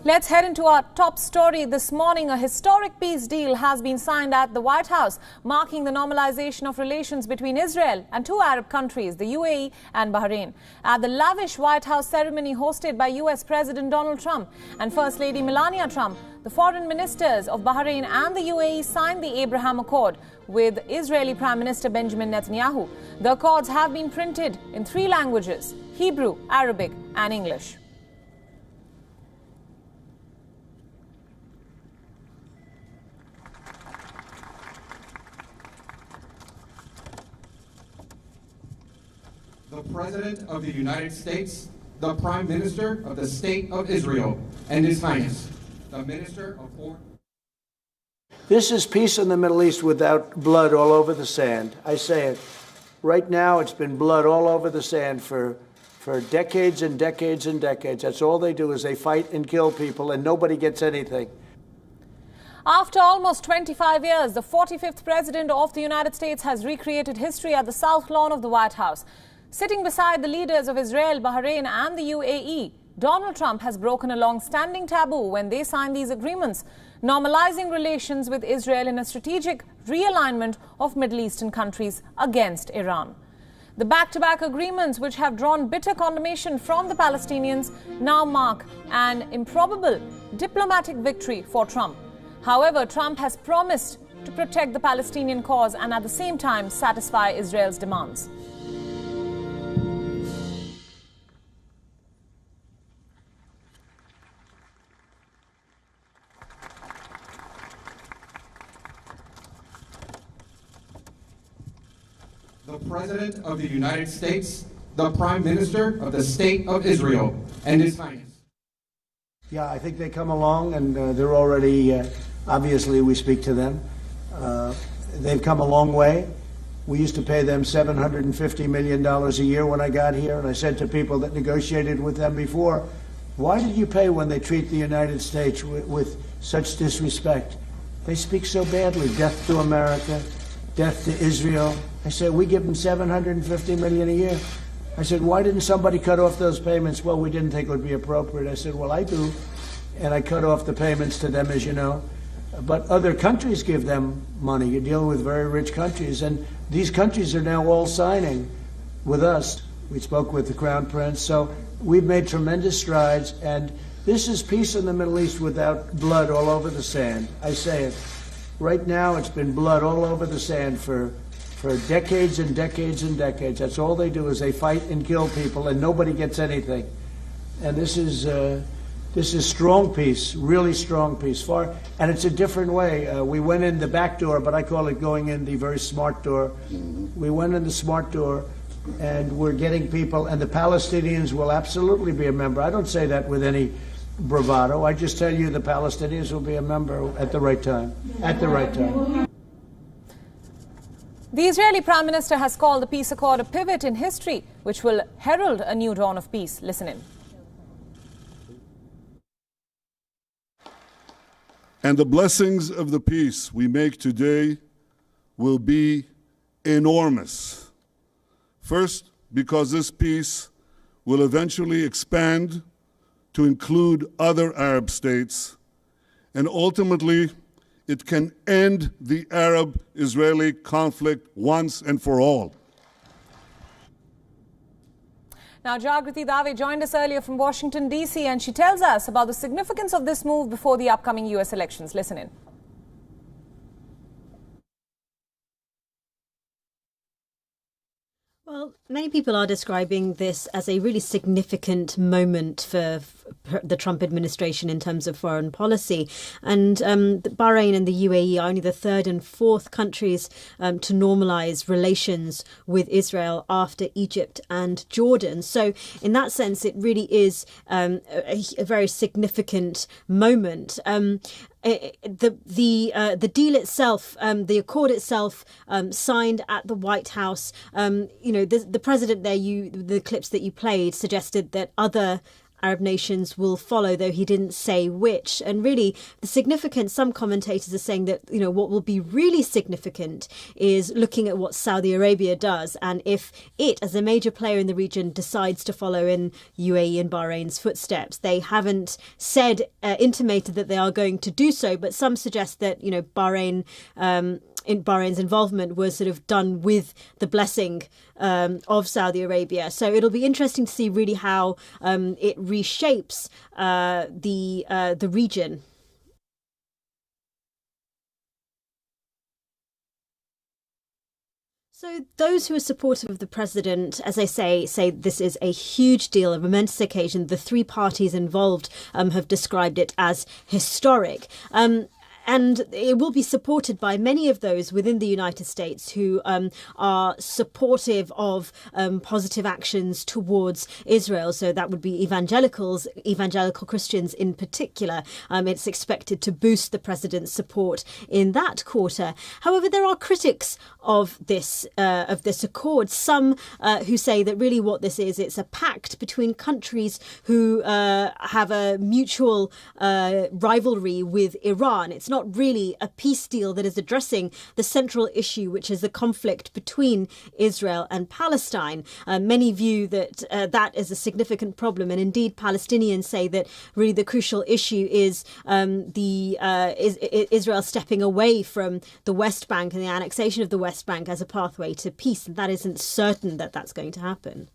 Let's head into our top story this morning. A historic peace deal has been signed at the White House, marking the normalization of relations between Israel and two Arab countries, the UAE and Bahrain. At the lavish White House ceremony hosted by US President Donald Trump and First Lady Melania Trump, the foreign ministers of Bahrain and the UAE signed the Abraham Accord with Israeli Prime Minister Benjamin Netanyahu. The accords have been printed in 3 languages: Hebrew, Arabic and English. The President of the United States, the Prime Minister of the State of Israel, and His Highness, the Minister of Foreign... This is peace in the Middle East without blood all over the sand. I say it. Right now, it's been blood all over the sand for decades and decades and decades. That's all they do is they fight and kill people, and nobody gets anything. After almost 25 years, the 45th President of the United States has recreated history at the South Lawn of the White House. Sitting beside the leaders of Israel, Bahrain and the UAE, Donald Trump has broken a long-standing taboo when they signed these agreements, normalizing relations with Israel in a strategic realignment of Middle Eastern countries against Iran. The back-to-back agreements, which have drawn bitter condemnation from the Palestinians, now mark an improbable diplomatic victory for Trump. However, Trump has promised to protect the Palestinian cause and at the same time satisfy Israel's demands. The President of the United States, the Prime Minister of the State of Israel, and His Highness. Yeah, I think they come along, and they're already, obviously we speak to them. They've come a long way. We used to pay them $750 million a year when I got here, and I said to people that negotiated with them before, why did you pay when they treat the United States with such disrespect? They speak so badly. Death to America, death to Israel. I said, we give them $750 million a year. I said, why didn't somebody cut off those payments? Well, we didn't think it would be appropriate. I said, well, I do. And I cut off the payments to them, as you know. But other countries give them money. You're dealing with very rich countries. And these countries are now all signing with us. We spoke with the Crown Prince. So we've made tremendous strides. And this is peace in the Middle East without blood all over the sand. I say it. Right now, it's been blood all over the sand for decades and decades and decades. That's all they do is they fight and kill people, and nobody gets anything. And this is strong peace, really strong peace. And it's a different way. We went in the back door, but I call it going in the very smart door. We went in the smart door, and we're getting people, and the Palestinians will absolutely be a member. I don't say that with any bravado. I just tell you the Palestinians will be a member at the right time. At the right time. The Israeli Prime Minister has called the peace accord a pivot in history, which will herald a new dawn of peace. Listen in. And the blessings of the peace we make today will be enormous. First, because this peace will eventually expand to include other Arab states, and ultimately it can end the Arab-Israeli conflict once and for all. Now, Jagriti Dave joined us earlier from Washington, D.C., and she tells us about the significance of this move before the upcoming U.S. elections. Listen in. Well, many people are describing this as a really significant moment for the Trump administration in terms of foreign policy. And Bahrain and the UAE are only the 3rd and 4th countries to normalise relations with Israel after Egypt and Jordan. So in that sense, it really is a very significant moment. The deal itself, the accord itself, signed at the White House. The president there, the clips that you played suggested that other Arab nations will follow, though he didn't say which. And really, the significance, some commentators are saying that, what will be really significant is looking at what Saudi Arabia does. And if it, as a major player in the region, decides to follow in UAE and Bahrain's footsteps. They haven't intimated that they are going to do so, but some suggest that, Bahrain's involvement was sort of done with the blessing of Saudi Arabia. So it'll be interesting to see really how it reshapes the region. So those who are supportive of the president, as I say this is a huge deal, a momentous occasion. The three parties involved have described it as historic. And it will be supported by many of those within the United States who are supportive of positive actions towards Israel. So that would be evangelical Christians in particular. It's expected to boost the president's support in that quarter. However, there are critics of this accord. Some who say that really what this is, it's a pact between countries who have a mutual rivalry with Iran. It's not really a peace deal that is addressing the central issue, which is the conflict between Israel and Palestine. Many view that that is a significant problem, and indeed Palestinians say that really the crucial issue is Israel stepping away from the West Bank and the annexation of the West Bank as a pathway to peace, and that isn't certain that that's going to happen.